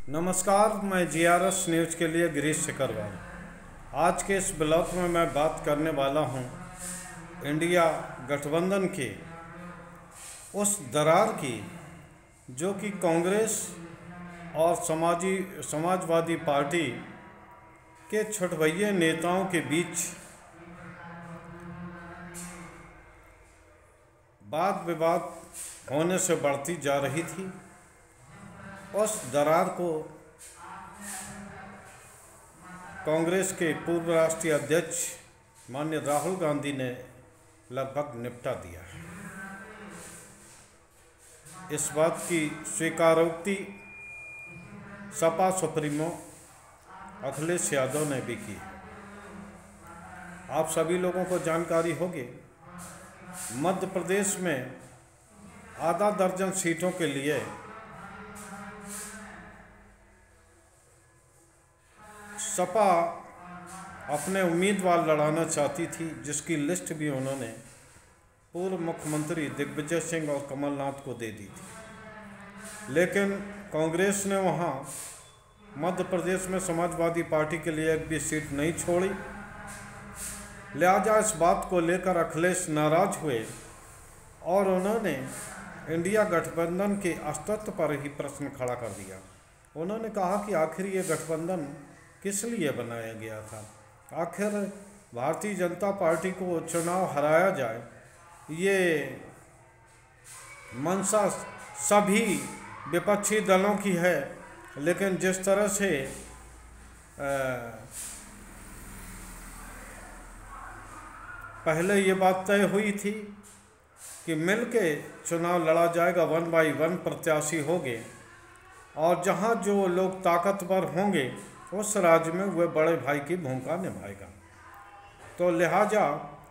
नमस्कार, मैं GRS news के लिए गिरीश सिकरवाल। आज के इस ब्लॉग में मैं बात करने वाला हूं इंडिया गठबंधन के उस दरार की जो कि कांग्रेस और समाजवादी पार्टी के छुटभइये नेताओं के बीच वाद विवाद होने से बढ़ती जा रही थी। उस दरार को कांग्रेस के पूर्व राष्ट्रीय अध्यक्ष माननीय राहुल गांधी ने लगभग निपटा दिया है। इस बात की स्वीकारोक्ति सपा सुप्रीमो अखिलेश यादव ने भी की। आप सभी लोगों को जानकारी होगी, मध्य प्रदेश में आधा दर्जन सीटों के लिए सपा अपने उम्मीदवार लड़ाना चाहती थी, जिसकी लिस्ट भी उन्होंने पूर्व मुख्यमंत्री दिग्विजय सिंह और कमलनाथ को दे दी थी। लेकिन कांग्रेस ने वहां मध्य प्रदेश में समाजवादी पार्टी के लिए एक भी सीट नहीं छोड़ी। लिहाजा इस बात को लेकर अखिलेश नाराज हुए और उन्होंने इंडिया गठबंधन के अस्तित्व पर ही प्रश्न खड़ा कर दिया। उन्होंने कहा कि आखिर ये गठबंधन किस लिए बनाया गया था? आखिर भारतीय जनता पार्टी को चुनाव हराया जाए, ये मंशा सभी विपक्षी दलों की है। लेकिन जिस तरह से पहले ये बात तय हुई थी कि मिलके चुनाव लड़ा जाएगा, 1 बाई 1 प्रत्याशी होंगे और जहां जो लोग ताकतवर होंगे उस राज्य में वह बड़े भाई की भूमिका निभाएगा। तो लिहाजा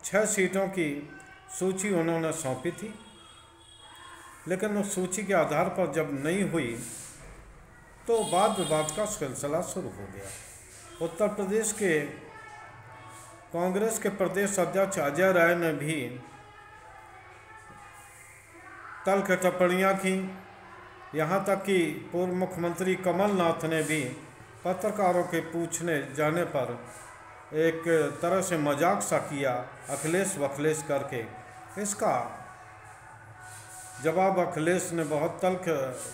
6 सीटों की सूची उन्होंने सौंपी थी, लेकिन उस सूची के आधार पर जब नहीं हुई तो वाद विवाद का सिलसिला शुरू हो गया। उत्तर प्रदेश के कांग्रेस के प्रदेश अध्यक्ष अजय राय ने भी तल्ख टिप्पणियां की। यहाँ तक कि पूर्व मुख्यमंत्री कमलनाथ ने भी पत्रकारों के पूछने जाने पर एक तरह से मजाक सा किया, अखिलेश वखलेश करके। इसका जवाब अखिलेश ने बहुत तल्ख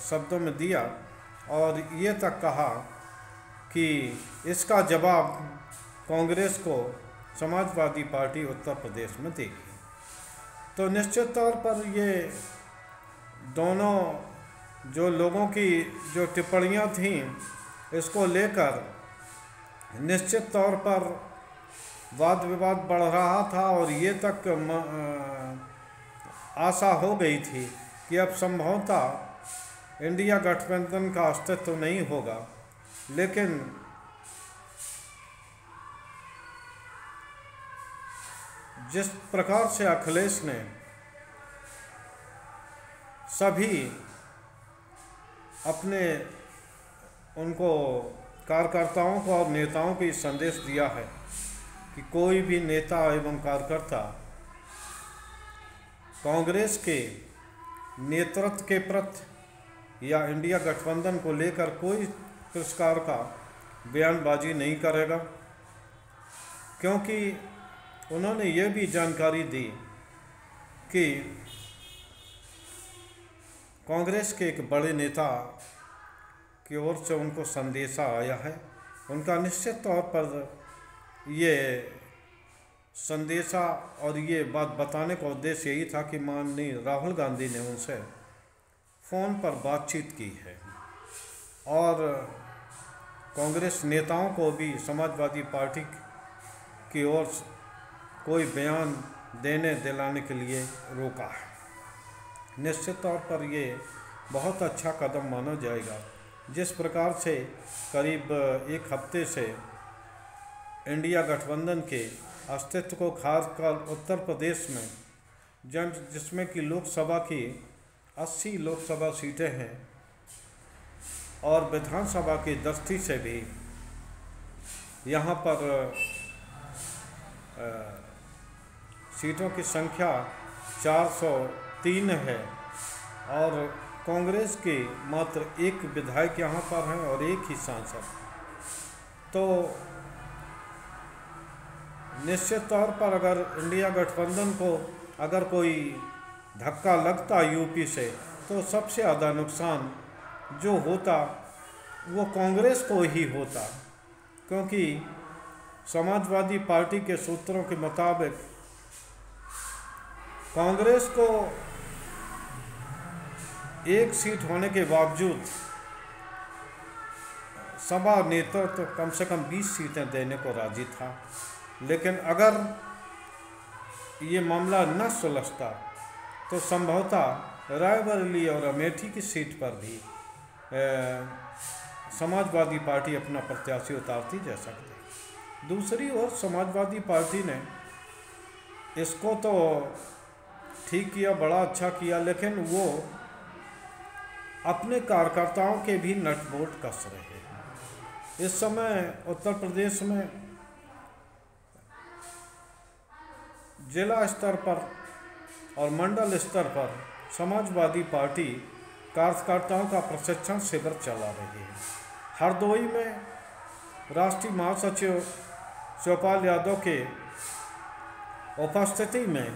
शब्दों में दिया और ये तक कहा कि इसका जवाब कांग्रेस को समाजवादी पार्टी उत्तर प्रदेश में देगी। तो निश्चित तौर पर ये दोनों जो लोगों की जो टिप्पणियां थीं, इसको लेकर निश्चित तौर पर वाद विवाद बढ़ रहा था और ये तक आशा हो गई थी कि अब संभवतः इंडिया गठबंधन का अस्तित्व नहीं होगा। लेकिन जिस प्रकार से अखिलेश ने सभी अपने उनको कार्यकर्ताओं को और नेताओं को संदेश दिया है कि कोई भी नेता एवं कार्यकर्ता कांग्रेस के नेतृत्व के प्रति या इंडिया गठबंधन को लेकर कोई प्रकार का बयानबाजी नहीं करेगा, क्योंकि उन्होंने ये भी जानकारी दी कि कांग्रेस के एक बड़े नेता की ओर से उनको संदेशा आया है। उनका निश्चित तौर पर ये संदेशा और ये बात बताने का उद्देश्य यही था कि माननीय राहुल गांधी ने उनसे फ़ोन पर बातचीत की है और कांग्रेस नेताओं को भी समाजवादी पार्टी की ओर कोई बयान देने दिलाने के लिए रोका है। निश्चित तौर पर ये बहुत अच्छा कदम माना जाएगा। जिस प्रकार से करीब एक हफ्ते से इंडिया गठबंधन के अस्तित्व को खासकर उत्तर प्रदेश में जिसमें कि लोकसभा की 80 लोकसभा सीटें हैं और विधानसभा की 10 से भी यहाँ पर सीटों की संख्या 403 है और कांग्रेस के मात्र एक विधायक यहाँ पर हैं और एक ही सांसद, तो निश्चित तौर पर अगर इंडिया गठबंधन को अगर कोई धक्का लगता यूपी से, तो सबसे ज़्यादा नुकसान जो होता वो कांग्रेस को ही होता, क्योंकि समाजवादी पार्टी के सूत्रों के मुताबिक कांग्रेस को एक सीट होने के बावजूद सभा नेतृत्व कम से कम 20 सीटें देने को राजी था। लेकिन अगर ये मामला न सुलझता तो संभवतः रायबरेली और अमेठी की सीट पर भी समाजवादी पार्टी अपना प्रत्याशी उतारती जा सकती। दूसरी ओर समाजवादी पार्टी ने इसको तो ठीक किया, बड़ा अच्छा किया, लेकिन वो अपने कार्यकर्ताओं के भी नटबोल्ट कस रहे हैं। इस समय उत्तर प्रदेश में जिला स्तर पर और मंडल स्तर पर समाजवादी पार्टी कार्यकर्ताओं का प्रशिक्षण शिविर चला रही है। हरदोई में राष्ट्रीय महासचिव शिवपाल यादव के उपस्थिति में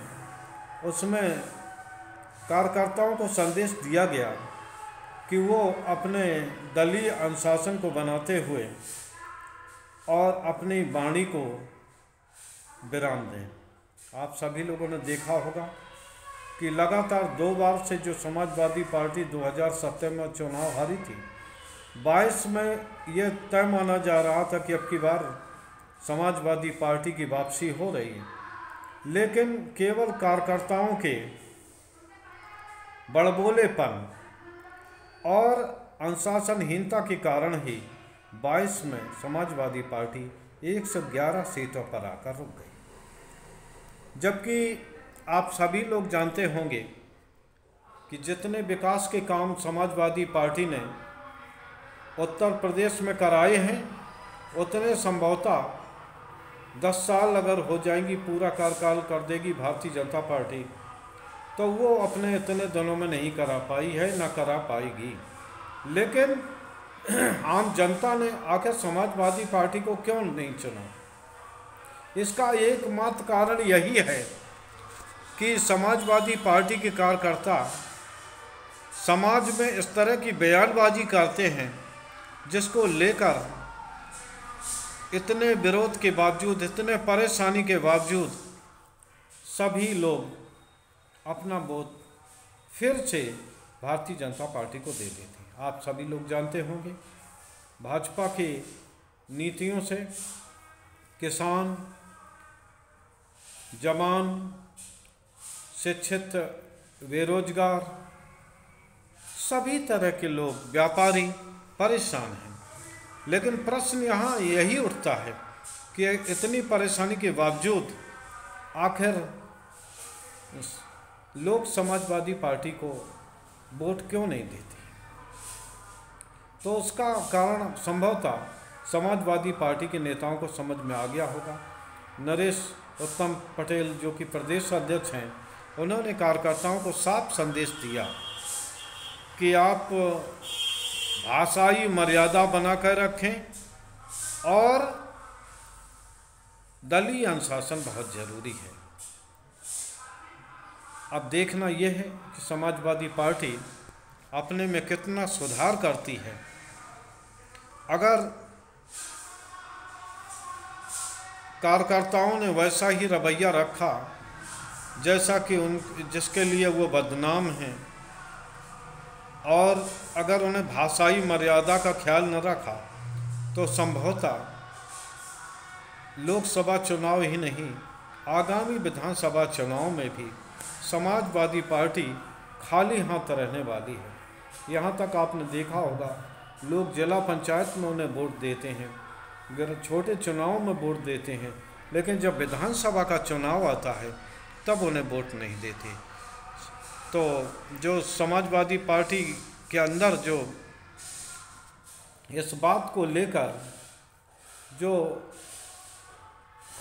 उसमें कार्यकर्ताओं को संदेश दिया गया कि वो अपने दलीय अनुशासन को बनाते हुए और अपनी वाणी को विराम दें। आप सभी लोगों ने देखा होगा कि लगातार 2 बार से जो समाजवादी पार्टी 2017 में चुनाव हारी थी, 22 में यह तय माना जा रहा था कि अब की बार समाजवादी पार्टी की वापसी हो रही है, लेकिन केवल कार्यकर्ताओं के बड़बोलेपन और अनुशासनहीनता के कारण ही 22 में समाजवादी पार्टी 111 सीटों पर आकर रुक गई। जबकि आप सभी लोग जानते होंगे कि जितने विकास के काम समाजवादी पार्टी ने उत्तर प्रदेश में कराए हैं, उतने संभवतः 10 साल अगर हो जाएंगी, पूरा कार्यकाल कर देगी भारतीय जनता पार्टी, तो वो अपने इतने दिनों में नहीं करा पाई है, ना करा पाएगी। लेकिन आम जनता ने आखिर समाजवादी पार्टी को क्यों नहीं चुना? इसका एकमात्र कारण यही है कि समाजवादी पार्टी के कार्यकर्ता समाज में इस तरह की बयानबाजी करते हैं जिसको लेकर इतने विरोध के बावजूद, इतने परेशानी के बावजूद सभी लोग अपना वोट फिर से भारतीय जनता पार्टी को दे देते हैं। आप सभी लोग जानते होंगे भाजपा की नीतियों से किसान, जवान, शिक्षित, बेरोजगार, सभी तरह के लोग, व्यापारी परेशान हैं। लेकिन प्रश्न यहाँ यही उठता है कि इतनी परेशानी के बावजूद आखिर लोग समाजवादी पार्टी को वोट क्यों नहीं देते? तो उसका कारण संभवतः समाजवादी पार्टी के नेताओं को समझ में आ गया होगा। नरेश उत्तम पटेल जो कि प्रदेश अध्यक्ष हैं, उन्होंने कार्यकर्ताओं को साफ संदेश दिया कि आप भाषाई मर्यादा बनाकर रखें और दलीय अनुशासन बहुत ज़रूरी है। अब देखना यह है कि समाजवादी पार्टी अपने में कितना सुधार करती है। अगर कार्यकर्ताओं ने वैसा ही रवैया रखा जैसा कि जिसके लिए वो बदनाम हैं, और अगर उन्हें भाषाई मर्यादा का ख्याल न रखा, तो संभवतः लोकसभा चुनाव ही नहीं, आगामी विधानसभा चुनाव में भी समाजवादी पार्टी खाली हाथ रहने वाली है। यहाँ तक आपने देखा होगा लोग जिला पंचायत में उन्हें वोट देते हैं, छोटे चुनाव में वोट देते हैं, लेकिन जब विधानसभा का चुनाव आता है तब उन्हें वोट नहीं देते। तो जो समाजवादी पार्टी के अंदर जो इस बात को लेकर जो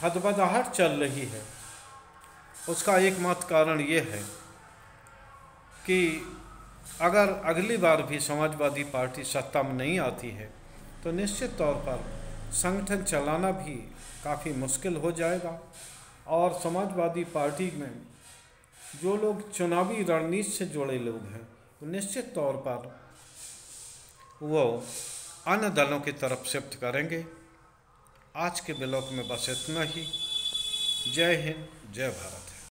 खदबदाहट चल रही है, उसका एकमात्र कारण ये है कि अगर अगली बार भी समाजवादी पार्टी सत्ता में नहीं आती है तो निश्चित तौर पर संगठन चलाना भी काफ़ी मुश्किल हो जाएगा। और समाजवादी पार्टी में जो लोग चुनावी रणनीति से जुड़े लोग हैं तो निश्चित तौर पर वो अन्य दलों की तरफ शिफ्ट करेंगे। आज के ब्लॉग में बस इतना ही। जय हिंद, जय भारत।